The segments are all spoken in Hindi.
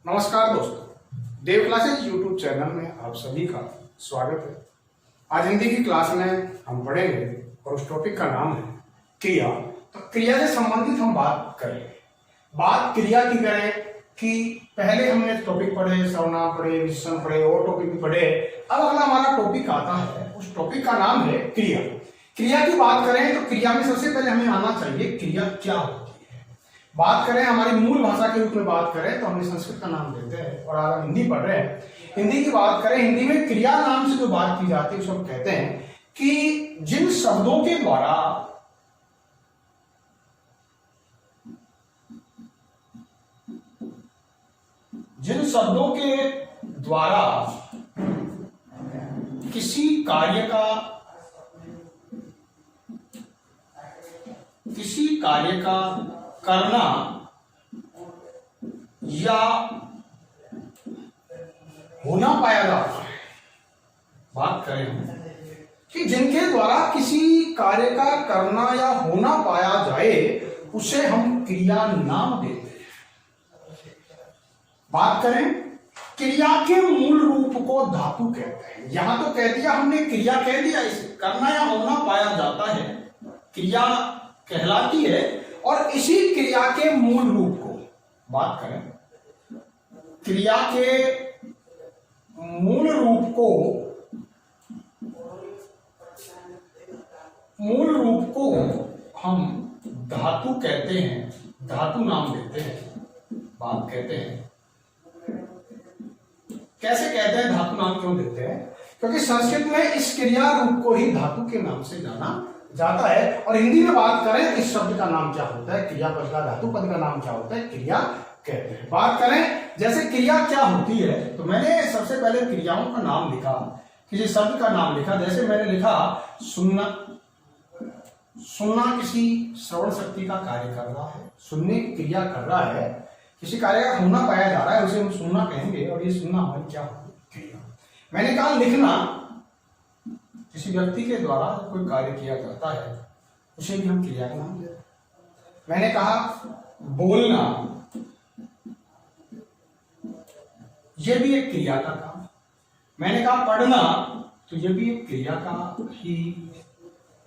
नमस्कार दोस्तों, देव क्लासेज यूट्यूब चैनल में आप सभी का स्वागत है। आज हिंदी की क्लास में हम पढ़ेंगे और उस टॉपिक का नाम है क्रिया। तो क्रिया से संबंधित हम बात करेंगे। बात क्रिया की करें कि पहले हमने टॉपिक पढ़े, सर्वनाम पढ़े, विशेषण पढ़े और टॉपिक भी पढ़े। अब अगला हमारा टॉपिक आता है, उस टॉपिक का नाम है क्रिया। क्रिया की बात करें तो क्रिया में सबसे पहले हमें आना चाहिए क्रिया क्या होती है। बात करें हमारी मूल भाषा के रूप में बात करें तो हम संस्कृत का नाम देते हैं और अगर हम हिंदी पढ़ रहे हैं, हिंदी की बात करें, हिंदी में क्रिया नाम से जो बात की जाती है उसको कहते हैं कि जिन शब्दों के द्वारा किसी कार्य का करना या होना पाया जाता है। बात करें कि जिनके द्वारा किसी कार्य का करना या होना पाया जाए उसे हम क्रिया नाम देते हैं। बात करें क्रिया के मूल रूप को धातु कहते हैं। यहां तो कह दिया हमने, क्रिया कह दिया, इसे करना या होना पाया जाता है, क्रिया कहलाती है। और इसी क्रिया के मूल रूप को बात करें, क्रिया के मूल रूप को हम धातु कहते हैं, धातु नाम देते हैं। बात कहते हैं, कैसे कहते हैं, धातु नाम क्यों देते हैं? क्योंकि संस्कृत में इस क्रिया रूप को ही धातु के नाम से जाना जाता है। और हिंदी में बात करें इस शब्द का नाम क्या होता है, क्रियापद का, धातु पद का नाम क्या होता है, क्रिया कहते हैं। बात करें जैसे क्रिया क्या होती है, तो मैंने सबसे पहले क्रियाओं का नाम लिखा, किसी शब्द का नाम लिखा। जैसे मैंने लिखा सुनना। सुनना किसी श्रवण शक्ति का कार्य कर रहा है, सुनने की क्रिया कर रहा है, किसी कार्य का होना पाया जा रहा है, उसे हम सुनना कहेंगे। और ये सुनना हमारी क्या होगी, क्रिया। मैंने कहा लिखना, किसी व्यक्ति के द्वारा कोई कार्य किया जाता है उसे भी हम क्रिया का नाम देते हैं। मैंने कहा बोलना, यह भी एक क्रिया का काम है। मैंने कहा पढ़ना, तो यह भी एक क्रिया का ही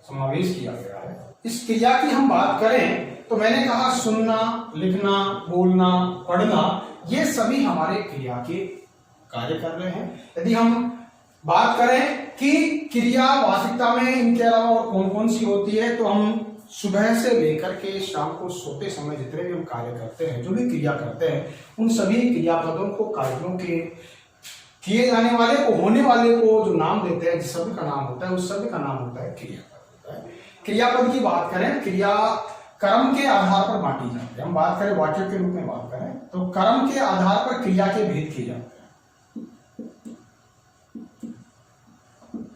समावेश किया गया है। इस क्रिया की हम बात करें तो मैंने कहा सुनना, लिखना, बोलना, पढ़ना, ये सभी हमारे क्रिया के कार्य कर रहे हैं। यदि हम बात करें कि क्रिया वास्तविकता में इनके अलावा और कौन कौन सी होती है, तो हम सुबह से लेकर के शाम को सोते समय जितने भी हम कार्य करते हैं, जो भी क्रिया करते हैं, उन सभी क्रियापदों को, कार्यों के किए जाने वाले को, होने वाले को जो नाम देते हैं, जिस शब्द का नाम होता है उस शब्द का नाम होता है क्रियापद होता है। क्रियापद की बात करें, क्रिया कर्म के आधार पर बांटी जाती है। हम बात करें वाक्य के रूप में बात करें तो कर्म के आधार पर क्रिया के भेद किए जाते हैं।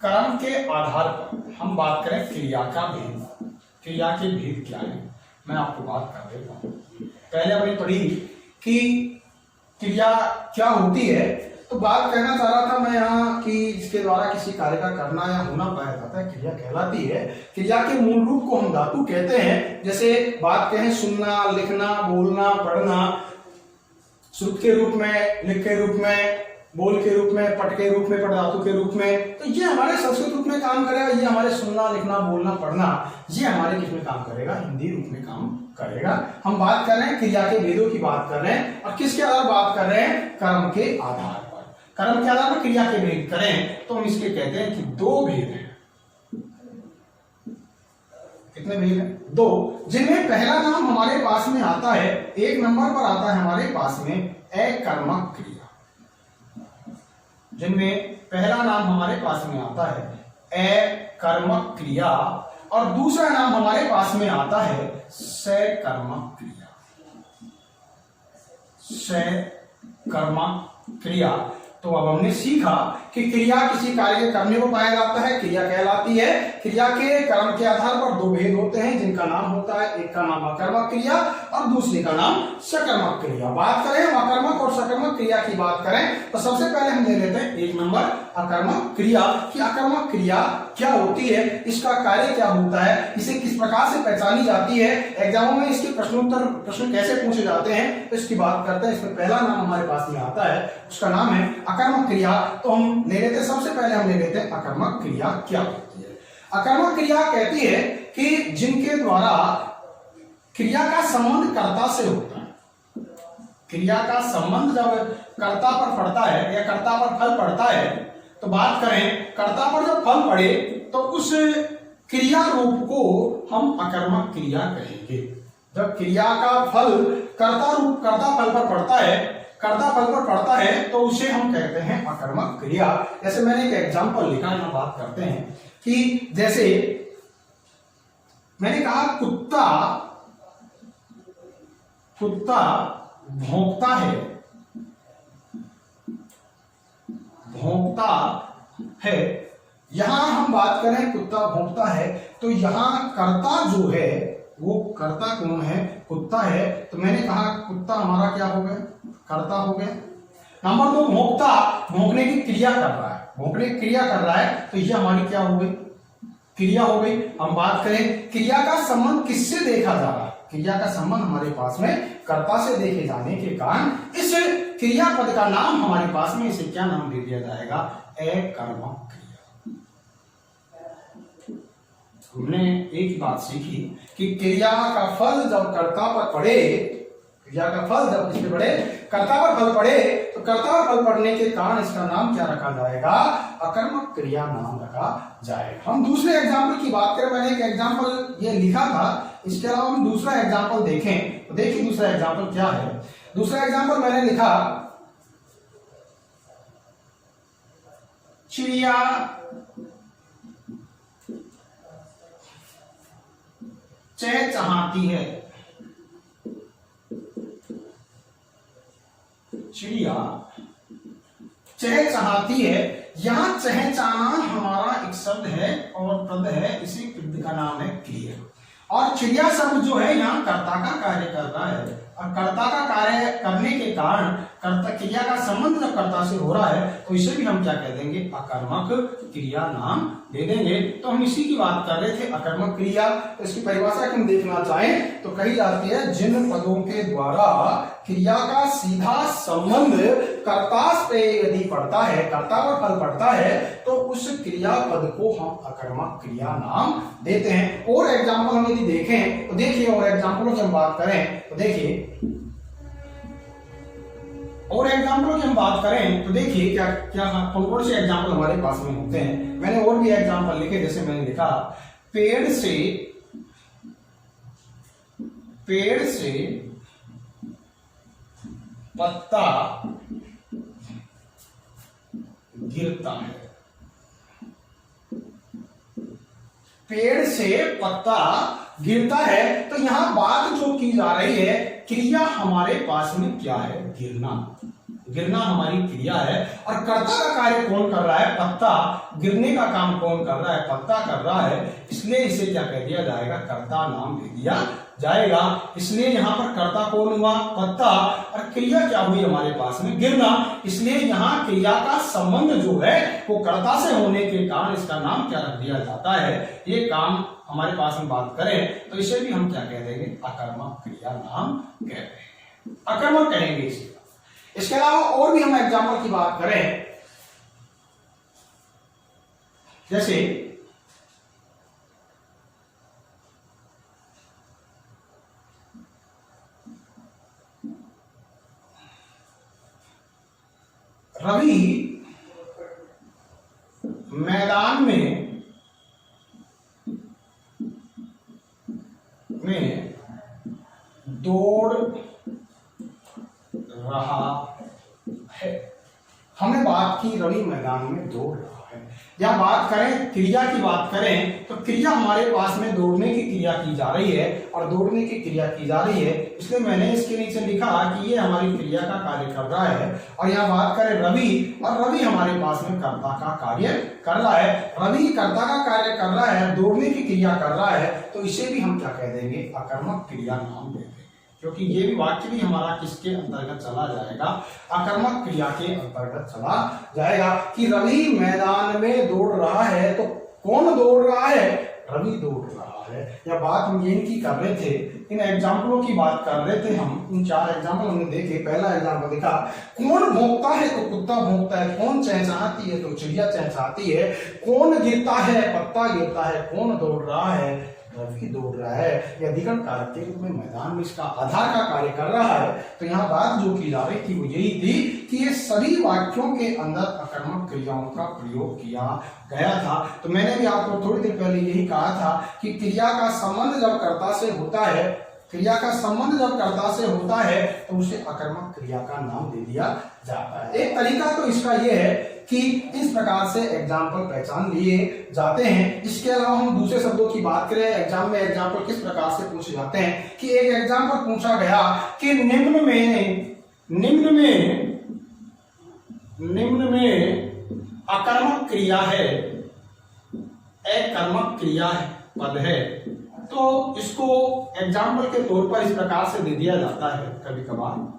कर्म के आधार पर हम बात करें क्रिया का भेद, क्रिया के भेद क्या है, मैं आपको बात कर देता हूं। पहले हमने पढ़ी कि क्रिया क्या होती है, तो बात कहना चाह रहा था मैं यहाँ कि जिसके द्वारा किसी कार्य का करना या होना पाया जाता है, क्रिया कहलाती है। क्रिया के मूल रूप को हम धातु कहते हैं। जैसे बात कहें सुनना, लिखना, बोलना, पढ़ना, श्रुत के रूप में, लिख के रूप में, बोल के रूप में, पट के रूप में, पट धातु के रूप में, तो ये हमारे संस्कृत रूप में काम करेगा। ये हमारे सुनना, लिखना, बोलना, पढ़ना, ये हमारे किस में काम करेगा, हिंदी रूप में काम करेगा। हम बात कर रहे हैं क्रिया के भेदों की बात कर रहे हैं, और किसके आधार बात कर रहे हैं, कर्म के आधार पर। कर्म के आधार पर क्रिया के भेद करें तो हम इसके कहते हैं कि दो भेद हैं। कितने भेद हैं? दो, जिनमें पहला नाम हमारे पास में आता है, एक नंबर पर आता है हमारे पास में अकर्मक क्रिया। जिनमें पहला नाम हमारे पास में आता है अकर्मक क्रिया और दूसरा नाम हमारे पास में आता है सकर्मक क्रिया। सकर्मक क्रिया। तो अब हमने सीखा कि क्रिया किसी कार्य के करने को पाया जाता है, क्रिया कहलाती है। क्रिया के कर्म के आधार पर दो भेद होते हैं, जिनका नाम होता है, एक का नाम अकर्मक क्रिया और दूसरे का नाम सकर्मक क्रिया। बात करें अकर्मक और सकर्मक क्रिया की बात करें तो सबसे पहले हम ले लेते हैं एक नंबर अकर्मक क्रिया कि अकर्मक क्रिया क्या होती है, इसका कार्य क्या होता है, इसे किस प्रकार से पहचानी जाती है, एग्जामों में इसके प्रश्न कैसे पूछे जाते हैं, तो इसकी बात करते हैं। इसमें पहला नाम हमारे पास में आता है, उसका नाम है अकर्मक क्रिया। तो हम ले लेते हैं, सबसे पहले हम ले लेते हैं अकर्मक क्रिया क्या होती है। अकर्मक क्रिया कहती है कि जिनके द्वारा क्रिया का संबंध कर्ता से होता है। क्रिया का संबंध जब कर्ता पर पड़ता है या कर्ता पर फल पड़ता है, तो बात करें कर्ता पर जब फल पड़े तो उस क्रिया रूप को हम अकर्मक क्रिया कहेंगे। जब क्रिया का फल कर्ता फल पर पड़ता है तो उसे हम कहते हैं अकर्मक क्रिया। जैसे मैंने एक एग्जांपल लिखा, यहाँ बात करते हैं कि जैसे मैंने कहा कुत्ता भौंकता है। यहां हम बात करें कुत्ता भौंकता है, तो यहां कर्ता जो है वो कर्ता कौन है, कुत्ता है। तो मैंने कहा कुत्ता हमारा क्या हो गया, कर्ता हो गया। नंबर 2, भौंकने की क्रिया कर रहा है, तो यह हमारी क्या हो गई, क्रिया हो गई। हम बात करें क्रिया का संबंध किससे देखा जा रहा है, क्रिया का संबंध हमारे पास में कर्ता से देखे जाने के कारण इस क्रिया पद का नाम हमारे पास में, इसे क्या नाम दे दिया जाएगा, अकर्मक क्रिया। हमने एक बात सीखी कि क्रिया का फल जब कर्ता पर पड़े, कर्ता पर फल पड़े, तो कर्ता पर फल पड़ने के कारण इसका नाम क्या रखा जाएगा, अकर्मक क्रिया नाम रखा जाएगा। हम दूसरे एग्जाम्पल की बात करें, मैंने एक एग्जाम्पल ये लिखा था, इसके अलावा हम दूसरा एग्जाम्पल देखें तो देखिए दूसरा एग्जाम्पल क्या है। दूसरा एग्जाम्पल मैंने लिखा, चिड़िया चहचहाती है। चिड़िया चहचहाती है। यहां चहचहाना हमारा एक शब्द है और पद है, इसी पद का नाम है क्रिया। और चिड़िया शब्द जो है यहाँ कर्ता का कार्य कर रहा है, और कर्ता का कार्य करने के कारण कर्ता क्रिया का संबंध जब कर्ता से हो रहा है, तो इसे भी हम क्या कह देंगे, अकर्मक क्रिया नाम दे देंगे। तो हम इसी की बात कर रहे थे, अकर्मक क्रिया। तो इसकी परिभाषा हम देखना चाहें तो कही जाती है, जिन पदों के द्वारा क्रिया का सीधा संबंध कर्ता पे यदि पड़ता है, कर्ता पर फल पड़ता है, तो उस क्रिया पद को हम अकर्मक क्रिया नाम देते हैं। और एग्जाम्पल हम यदि देखें तो देखिए, और एग्जाम्पलों की हम बात करें तो देखिए, और एग्जाम्पलों की हम बात करें तो देखिए क्या क्या कौन से एग्जाम्पल हमारे पास में होते हैं। मैंने और भी एग्जाम्पल लिखे, जैसे मैंने लिखा, पेड़ से पत्ता गिरता है। पेड़ से पत्ता गिरता है, तो यहां बात जो की जा रही है, क्रिया हमारे पास में क्या है, गिरना हमारी क्रिया है। और कर्ता का कार्य कौन कर रहा है, पत्ता। गिरने का काम कौन कर रहा है, पत्ता कर रहा है, इसलिए इसे क्या कह दिया जाएगा, कर्ता नाम दे दिया जाएगा। इसलिए यहां पर कर्ता कौन हुआ, पत्ता, और क्रिया क्या हुई हमारे पास में, गिरना। इसलिए यहां क्रिया का संबंध जो है वो कर्ता से होने के कारण इसका नाम क्या रख दिया जाता है। ये काम हमारे पास में बात करें तो इसे भी हम क्या कह देंगे, अकर्मक क्रिया नाम कहते हैं, अकर्मक कहेंगे इसे। इसके अलावा और भी हम एग्जाम्पल की बात करें, जैसे रवि मैदान में दौड़ रहा है। हमने बात की रवि मैदान में दौड़ रहा है। या बात करें क्रिया की बात करें तो क्रिया हमारे पास में दौड़ने की क्रिया की जा रही है, और दौड़ने की क्रिया की जा रही है, इसलिए मैंने इसके नीचे लिखा कि ये हमारी क्रिया का कार्य कर रहा है। और यहाँ बात करें रवि, और रवि हमारे पास में कर्ता का कार्य कर रहा है। रवि कर्ता का कार्य कर रहा है, दौड़ने की क्रिया कर रहा है, तो इसे भी हम क्या कह देंगे, अकर्मक क्रिया नाम देंगे। क्योंकि ये भी वाक्य भी हमारा किसके अंतर्गत चला जाएगा, अकर्मक क्रिया के अंतर्गत चला जाएगा। कि रवि मैदान में दौड़ रहा है, तो कौन दौड़ रहा है, रवि दौड़ रहा है। या बात हम इनकी कर रहे थे, इन एग्जाम्पलों की बात कर रहे थे हम। इन 4 एग्जाम्पल हमने देखे। पहला एग्जाम्पल देखा, कौन भौंकता है, तो कुत्ता भौंकता है। कौन चहचहाती है, तो चिड़िया चहचहाती है। कौन गिरता है, पत्ता गिरता है। कौन दौड़ रहा है, रवि दौड़ रहा है। यह अधिकरण कारक के रूप में मैदान में इसका आधार का कार्य कर रहा है। तो यहाँ बात जो की जा रही थी वो यही थी कि ये सभी वाक्यों के अंदर अकर्मक क्रियाओं का प्रयोग किया गया था। तो मैंने भी आपको थोड़ी देर पहले यही कहा था कि क्रिया का संबंध जब कर्ता से होता है, क्रिया का संबंध जब कर्ता से होता है तो उसे अकर्मक क्रिया का नाम दे दिया जाता है। एक तरीका तो इसका यह है कि इस प्रकार से एग्जाम्पल पहचान लिए जाते हैं। इसके अलावा हम दूसरे शब्दों की बात करें, एग्जाम में एग्जाम्पल किस प्रकार से पूछे जाते हैं कि एक एग्जाम्पल पूछा गया कि निम्न में अकर्मक क्रिया है, अकर्मक क्रिया पद है। तो इसको एग्जाम्पल के तौर पर इस प्रकार से दे दिया जाता है, कभी कभार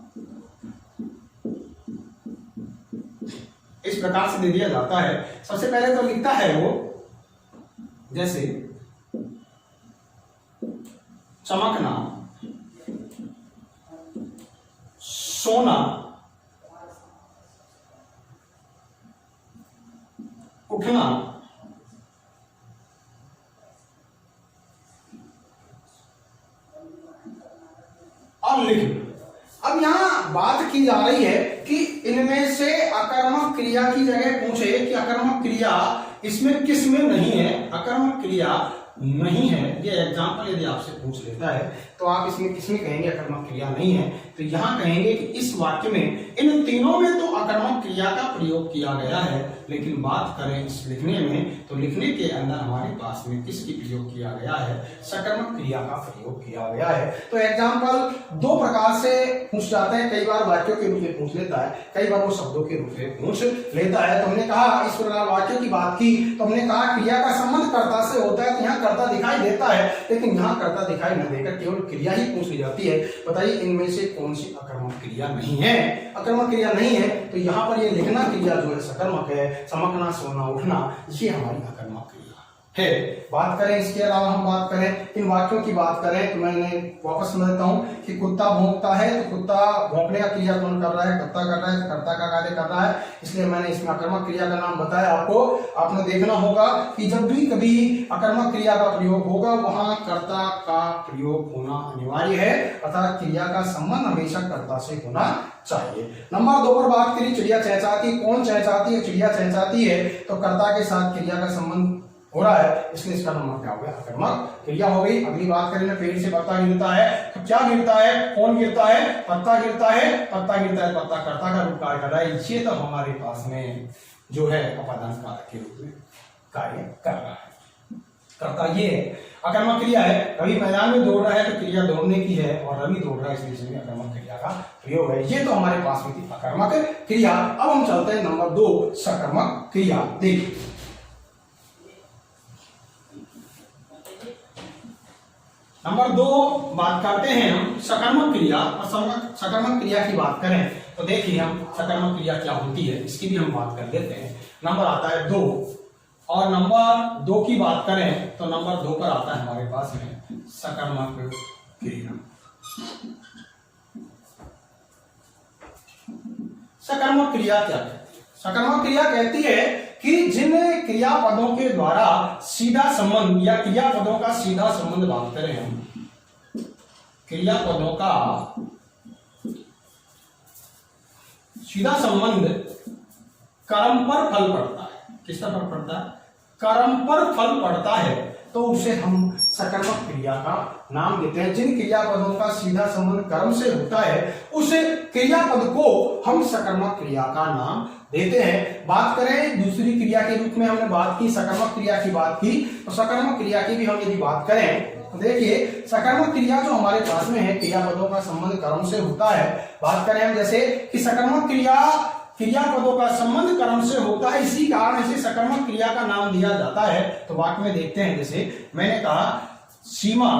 इस प्रकार से दे दिया जाता है। सबसे पहले तो लिखता है वो, जैसे चमकना, सोना, उठना, और लिखना। अब यहां बात की जा रही है कि इनमें से अकर्मक क्रिया की जगह पूछे कि अकर्मक क्रिया इसमें किस में नहीं है, अकर्मक क्रिया नहीं है। ये एग्जाम्पल यदि आपसे पूछ लेता है तो आप इसमें किसमें कहेंगे अकर्मक क्रिया नहीं है, तो यहां कहेंगे कि इस वाक्य में इन तीनों में तो अकर्मक क्रिया का प्रयोग किया गया है, लेकिन बात करें इस लिखने में तो लिखने के अंदर हमारे पास में किसकी प्रयोग किया गया है, सकर्मक क्रिया का प्रयोग किया गया है। तो एग्जाम्पल 2 प्रकार से पूछ जाते हैं, कई बार वाक्यों के रूप में पूछ लेता है, कई बार वो शब्दों के रूप में पूछ लेता है। तो हमने कहा इस प्रकार वाक्यों की बात की तो हमने कहा क्रिया का संबंध कर्ता से होता है, तो यहाँ कर्ता दिखाई देता है, लेकिन यहाँ कर्ता दिखाई न देकर केवल क्रिया ही पूछ ली जाती है। बताइए इनमें से कौन सी अकर्मक क्रिया नहीं है, अकर्मक क्रिया नहीं है। तो यहाँ पर ये लिखना क्रिया जो है सकर्मक है, चमकना, सोना, उठना, ये हमारी अकर्मक क्रिया है। बात करें इसके अलावा हम बात करें इन वाक्यों की बात करें तो मैंने वापस समझ देता हूं कि कुत्ता भौंकता है, तो कुत्ता भौंकने का क्रिया कौन कर रहा है, कर्ता कर रहा है, तो कर्ता का कार्य कर रहा है, इसलिए मैंने इसमें अकर्मक क्रिया का नाम बताया आपको। आपने देखना होगा कि जब भी कभी अकर्मक क्रिया का प्रयोग होगा वहां कर्ता का प्रयोग होना अनिवार्य है, अर्थात क्रिया का संबंध हमेशा कर्ता से होना चाहिए। नंबर 2 पर बात करी, चिड़िया चहचहाती, कौन चहचहाती है, चिड़िया चहचहाती है, तो कर्ता के साथ क्रिया का संबंध हो रहा है, इसलिए इसका नाम क्या हो गया, अकर्मक क्रिया हो गई। अगली बात करें ना, पेड़ से पत्ता गिरता है, तो क्या गिरता है, कौन गिरता है, पत्ता गिरता है, पत्ता गिरता है, पत्ता कर्ता का रूप कार्य कर रहा है। ये तो हमारे पास में जो है अपादान कारक के रूप में कार्य कर रहा है, कर्ता ये है। अकर्मक क्रिया है, रवि मैदान में दौड़ रहा है तो क्रिया दौड़ने की है, और रवि दौड़ रहा है इसलिए इसमें अकर्मक क्रिया का प्रयोग है। ये तो हमारे पास में थी अकर्मक क्रिया। अब हम चलते हैं नंबर 2, सकर्मक क्रिया। देखिए नंबर 2 बात करते हैं हम सकर्मक क्रिया, और सकर्मक क्रिया की बात करें तो देखिए हम सकर्मक क्रिया क्या होती है इसकी भी हम बात कर लेते हैं। नंबर आता है 2, और नंबर 2 की बात करें तो नंबर 2 पर आता है हमारे पास में सकर्मक क्रिया। सकर्मक क्रिया क्या कहती है, सकर्मक क्रिया कहती है कि जिन क्रियापदों के द्वारा सीधा संबंध या क्रियापदों का सीधा संबंध बात करें हम, क्रियापदों का सीधा संबंध कर्म पर फल पड़ता है। किस पर पड़ता है, कर्म पर फल पड़ता है, तो उसे हम सकर्मक क्रिया का नाम देते हैं। जिन क्रियापदों का सीधा संबंध कर्म से होता है उस क्रियापद को हम सकर्मक क्रिया का नाम देते हैं। बात करें दूसरी क्रिया के रूप में, हमने बात की सकर्मक क्रिया की बात की, तो सकर्मक क्रिया की भी हम यदि बात करें तो देखिए सकर्मक क्रिया जो हमारे पास में है, क्रियापदों का संबंध कर्म से होता है। बात करें हम जैसे कि सकर्मक क्रिया क्रियापदों का संबंध कर्म से होता है, इसी कारण इसे सकर्मक क्रिया का नाम दिया जाता है। तो वाक्य में देखते हैं, जैसे मैंने कहा सीमा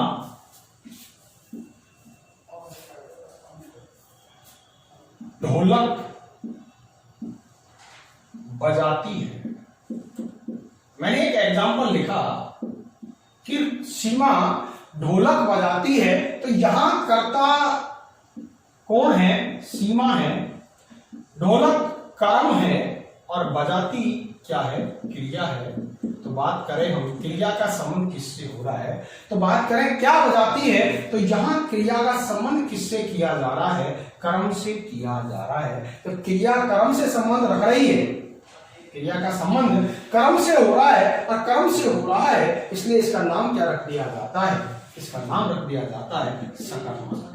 ढोलक बजाती है। मैंने एक एग्जाम्पल लिखा कि सीमा ढोलक बजाती है, तो यहां कर्ता कौन है? सीमा है, ढोलक कर्म है और बजाती क्या है? क्रिया है। तो बात करें हम क्रिया का संबंध किससे हो रहा है, तो बात करें क्या बजाती है, तो यहां क्रिया का संबंध किससे किया जा रहा है? कर्म से किया जा रहा है। तो क्रिया कर्म से संबंध रख रही है, क्रिया का संबंध कर्म से हो रहा है और कर्म से हो रहा है, इसलिए इसका नाम क्या रख दिया जाता है? इसका नाम रख दिया जाता है सकर्मक।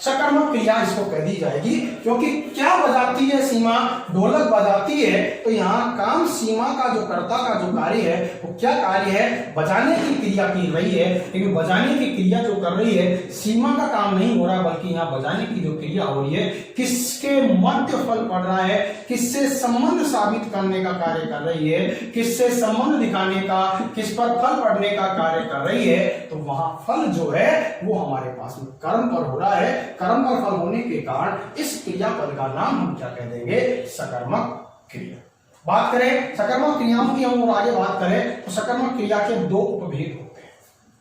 सकर्मक क्रिया इसको कह दी जाएगी, क्योंकि क्या बजाती है सीमा? ढोलक बजाती है। तो यहाँ काम सीमा का जो कर्ता का जो कार्य है वो क्या कार्य है? बजाने की क्रिया की रही है, लेकिन बजाने की क्रिया जो कर रही है सीमा का काम नहीं हो रहा, बल्कि यहाँ बजाने की जो क्रिया हो रही है किसके मध्य फल पड़ रहा है? किससे संबंध साबित करने का कार्य कर रही है, किससे संबंध दिखाने का, किस पर फल पड़ने का कार्य कर रही है। तो वहां फल जो है वो हमारे पास में कर्म पर हो रहा है। कर्म पर फल होने के कारण इस क्रियापद का नाम हम क्या कह देंगे? सकर्मक क्रिया। बात करें सकर्मक क्रियाओं की हम और आगे बात करें तो सकर्मक क्रिया के दो उपभेद होते हैं।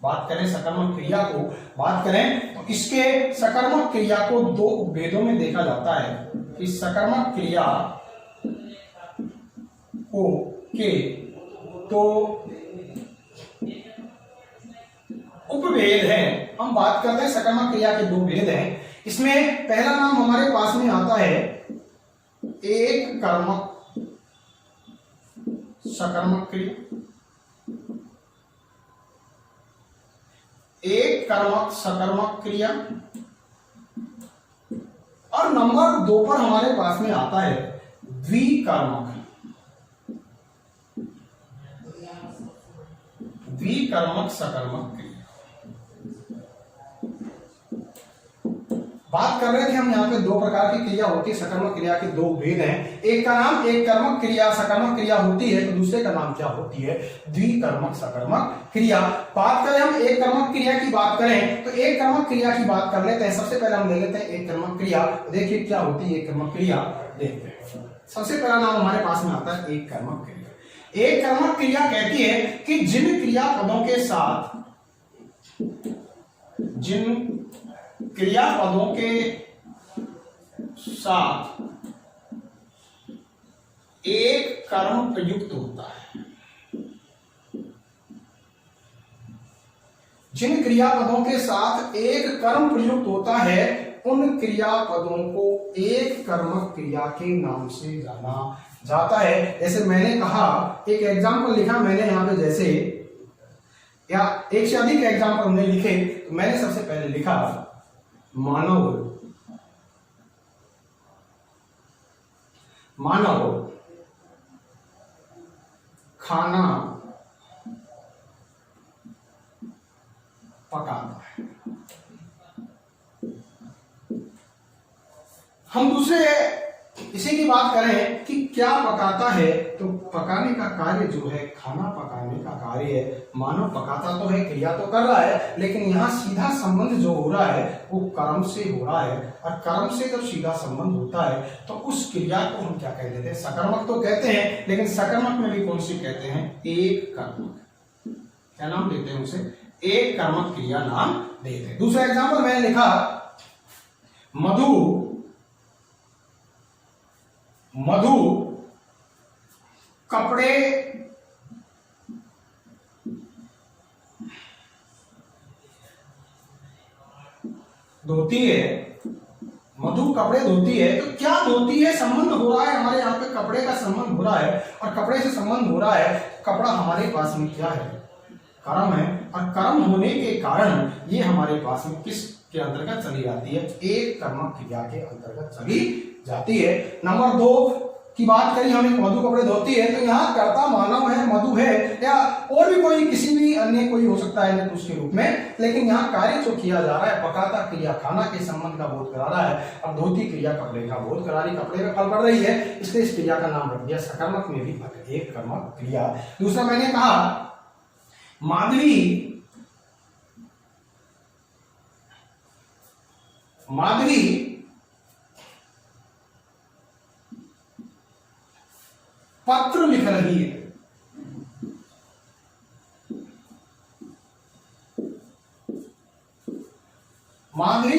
बात करें सकर्मक क्रिया को, बात करें तो इसके सकर्मक क्रिया को दो उपभेदों में देखा जाता है कि सकर्मक क्रिया को के तो उपभेद है। हम बात करते हैं सकर्मक क्रिया के दो भेद हैं। इसमें पहला नाम हमारे पास में आता है एक कर्मक सकर्मक क्रिया, एक कर्मक सकर्मक क्रिया, और नंबर 2 पर हमारे पास में आता है द्विकर्मक, द्विकर्मक सकर्मक क्रिया। बात कर रहे थे हम यहाँ पे दो प्रकार की क्रिया होती है, सकर्मक क्रिया के दो भेद हैं। एक का नाम एक कर्मक क्रिया सकर्मक क्रिया होती है, तो दूसरे का नाम क्या होती है? द्विकर्मक सकर्मक क्रिया। बात करें हम एक कर्मक क्रिया की बात करें तो एक कर्मक क्रिया की बात कर लेते हैं। सबसे पहले हम ले लेते हैं एक कर्मक क्रिया। देखिए क्या होती है एक कर्मक क्रिया, देखते हैं। सबसे पहला नाम हमारे पास में आता है एक कर्मक क्रिया। एक कर्मक क्रिया कहती है कि जिन क्रियापदों के साथ, जिन क्रियापदों के साथ एक कर्म प्रयुक्त होता है, जिन क्रियापदों के साथ एक कर्म प्रयुक्त होता है उन क्रियापदों को एक कर्मक क्रिया के नाम से जाना जाता है। जैसे मैंने कहा, एक एग्जाम्पल लिखा मैंने यहां पे, जैसे या एक से अधिक एग्जाम्पल हमने लिखे, तो मैंने सबसे पहले लिखा मानव, मानव खाना पकाता है। हम दूसरे इसी की बात करें कि क्या पकाता है, तो पकाने का कार्य जो है खाना पकाने का कार्य है। मानव पकाता तो है, क्रिया तो कर रहा है, लेकिन यहाँ सीधा संबंध जो हो रहा है वो कर्म से हो रहा है, और कर्म से जब सीधा संबंध होता है तो उस क्रिया को हम क्या कह देते हैं? सकर्मक तो कहते हैं, लेकिन सकर्मक में भी कौन सी कहते हैं? एक कर्मक। क्या नाम देते हैं उसे? एक कर्मक क्रिया नाम देते हैं। दूसरा एग्जाम्पल मैंने लिखा मधु, मधु कपड़े धोती है, मधु कपड़े धोती है। तो क्या धोती है? संबंध हो रहा है हमारे यहाँ पे, कपड़े का संबंध हो रहा है, और कपड़े से संबंध हो रहा है। कपड़ा हमारे पास में क्या है? कर्म है, और कर्म होने के कारण ये हमारे पास में किस के अंतर्गत चली जाती है? एक कर्मक क्रिया के अंतर्गत चली जाती है। नंबर 2 की बात करी हमने, मधु कपड़े धोती है, तो यहाँ कर्ता मानव है, मधु है, या और भी कोई किसी भी अन्य कोई हो सकता है पुरुष के रूप में, लेकिन यहाँ कार्य जो किया जा रहा है, पकाता क्रिया खाना के संबंध का बोध करा रहा है, और धोती क्रिया कपड़े का बोध करा रही, कपड़े में फल पड़ रही है, इसलिए इस क्रिया का नाम रख दिया सकर्मक में भी एक कर्मक क्रिया। दूसरा मैंने कहा माधवी माधवी पत्र लिख रही है। माधवी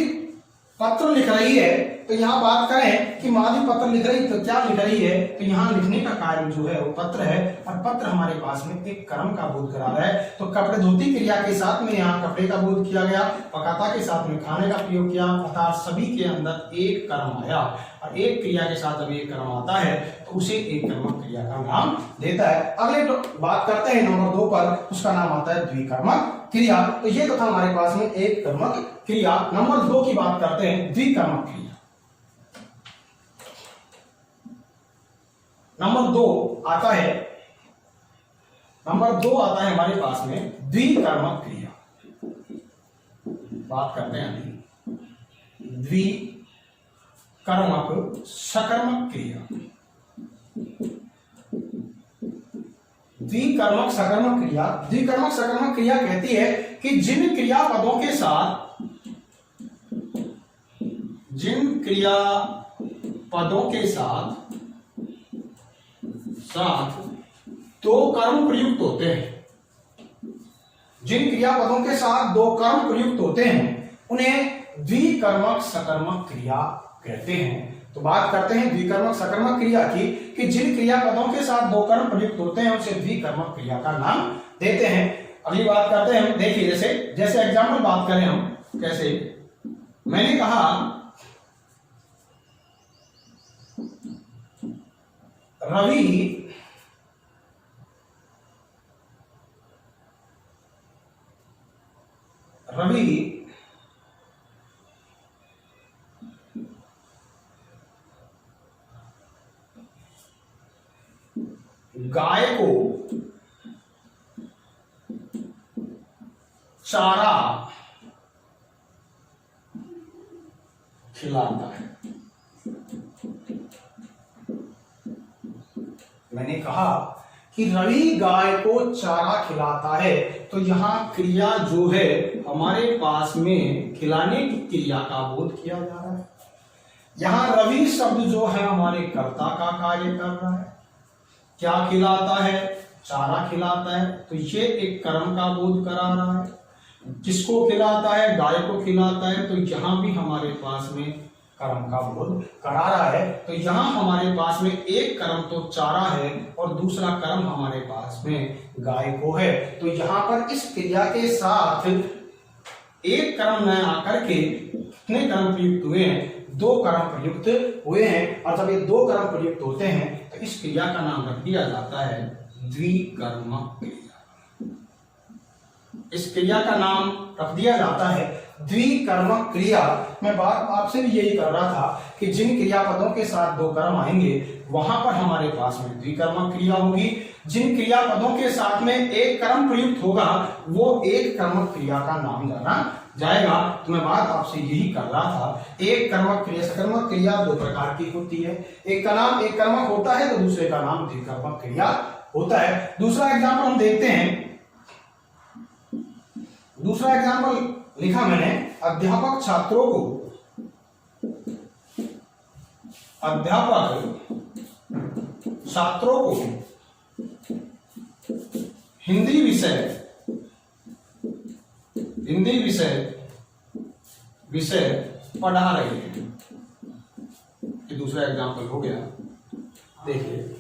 पत्र लिख रही है, तो यहां बात करें कि माधवी पत्र लिख रही, तो क्या लिख रही है, तो यहां लिखने का कार्य जो है वो पत्र है, और पत्र हमारे पास में एक कर्म का बोध करा रहा है। तो कपड़े धोती क्रिया के साथ में यहाँ कपड़े का बोध किया गया, पकाता के साथ में खाने का प्रयोग किया, अर्थात सभी के अंदर एक कर्म आया, और एक क्रिया के साथ जब एक कर्म आता है तो उसे एक कर्मक क्रिया का नाम देता है। अगले बात करते हैं नंबर 2 पर, उसका नाम आता है द्विकर्मक क्रिया। तो ये तो था हमारे पास में एक कर्मक क्रिया। नंबर 2 की बात करते हैं, द्विकर्मक क्रिया। नंबर 2 आता है हमारे पास में द्विकर्मक क्रिया। बात करते हैं अभी द्विकर्मक सकर्मक क्रिया। द्विकर्मक सकर्मक क्रिया, द्विकर्मक सकर्मक क्रिया कहती है कि जिन क्रियापदों के साथ दो कर्म प्रयुक्त होते हैं, जिन क्रियापदों के साथ दो कर्म प्रयुक्त होते हैं उन्हें द्विकर्मक सकर्मक क्रिया कहते हैं। तो बात करते हैं द्विकर्मक सकर्मक क्रिया की, कि जिन क्रियापदों के साथ दो कर्म प्रयुक्त होते हैं उसे द्विकर्मक क्रिया का नाम देते हैं। अगली बात करते हैं हम, देखिए जैसे एग्जाम्पल बात करें हम, कैसे मैंने कहा रवि गाय को चारा खिलाता है। मैंने कहा कि रवि गाय को चारा खिलाता है, तो यहां क्रिया जो है हमारे पास में खिलाने की क्रिया का बोध किया जा रहा है। यहां रवि शब्द जो है हमारे कर्ता का कार्य कर रहा है। क्या खिलाता है? चारा खिलाता है, तो ये एक कर्म का बोध करा रहा है। किसको खिलाता है? गाय को खिलाता है, तो यहां भी हमारे पास में कर्म का बोध करा रहा है। तो यहाँ हमारे पास में एक कर्म तो चारा है और दूसरा कर्म हमारे पास में गाय को है। तो यहाँ पर इस क्रिया के साथ एक कर्म न आकर के कितने कर्म प्रयुक्त हुए हैं? दो कर्म प्रयुक्त हुए हैं, और जब ये दो कर्म प्रयुक्त होते हैं तो इस क्रिया का नाम रख दिया जाता है द्विकर्मक क्रिया। इस क्रिया का नाम रख दिया जाता है द्विकर्मक क्रिया। मैं बात आपसे भी यही कर रहा था कि जिन क्रियापदों के साथ दो कर्म आएंगे वहां पर हमारे पास में द्विकर्मक क्रिया होगी। जिन क्रियापदों के साथ में एक कर्म प्रयुक्त होगा वो एक कर्मक क्रिया का नाम जाना जाएगा। तो मैं बात आपसे यही कर रहा था, एक कर्मक क्रिया सकर्मक क्रिया दो प्रकार की होती है। एक का नाम एक कर्मक होता है तो दूसरे का नाम द्विकर्मक क्रिया होता है। दूसरा एग्जाम्पल हम देखते हैं। दूसरा एग्जाम्पल लिखा मैंने, अध्यापक छात्रों को हिंदी विषय पढ़ा रहे हैं। ये दूसरा एग्जाम्पल हो गया। देखिए,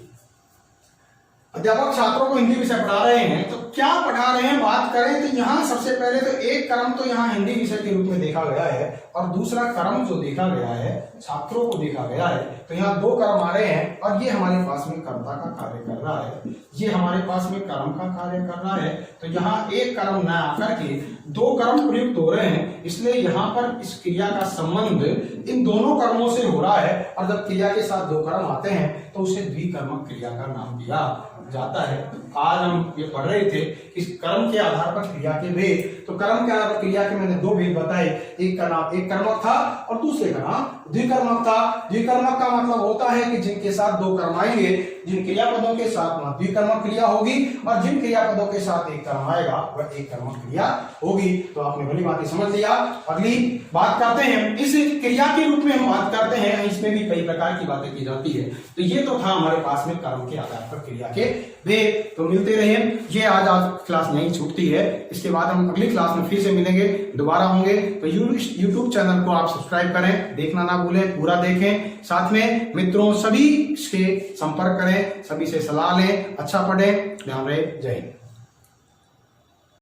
अध्यापक छात्रों को हिंदी विषय पढ़ा रहे हैं, तो क्या पढ़ा रहे हैं बात करें तो यहाँ सबसे पहले तो एक कर्म तो यहाँ हिंदी विषय के रूप में देखा गया है, और दूसरा कर्म जो देखा गया है छात्रों को देखा गया है। तो यहाँ दो कर्म आ रहे हैं और ये हमारे पास में कर्ता का कार्य कर रहा है, ये हमारे पास में कर्म का कार्य कर रहा है। तो यहाँ एक कर्म न आकर के दो कर्म प्रयुक्त हो रहे हैं, इसलिए यहाँ पर इस क्रिया का संबंध इन दोनों कर्मों से हो रहा है। और जब क्रिया के साथ दो कर्म आते हैं तो उसे द्विकर्मक क्रिया का नाम दिया जाता है। आज हम ये पढ़ रहे थे इस कर्म के आधार पर क्रिया के भेद। तो कर्म के आधार पर क्रिया के मैंने दो भेद बताए, एक का नाम एक कर्मक था और दूसरे का नाम द्विकर्मक था। द्विकर्मक का मतलब होता है कि जिनके साथ दो कर्म आएंगे जिन क्रियापदों के साथ वहां द्विकर्मक क्रिया होगी और जिन क्रियापदों के साथ एक कर्म आएगा वह एक कर्मक क्रिया होगी। तो आपने भली बात समझ लिया। अगली बात करते हैं, इस क्रिया के रूप में हम बात करते हैं, इसमें भी कई प्रकार की बातें की जाती है। तो ये तो था हमारे पास में कर्म के आधार पर क्रिया के वे। तो मिलते रहे, ये आज क्लास नहीं छूटती है, इसके बाद हम अगली क्लास में फिर से मिलेंगे, दोबारा होंगे। तो यूट्यूब चैनल को आप सब्सक्राइब करें, देखना ना भूलें, पूरा देखें, साथ में मित्रों सभी से संपर्क करें, सभी से सलाह लें, अच्छा पढ़ें। ध्यान रहे, जय हिंद।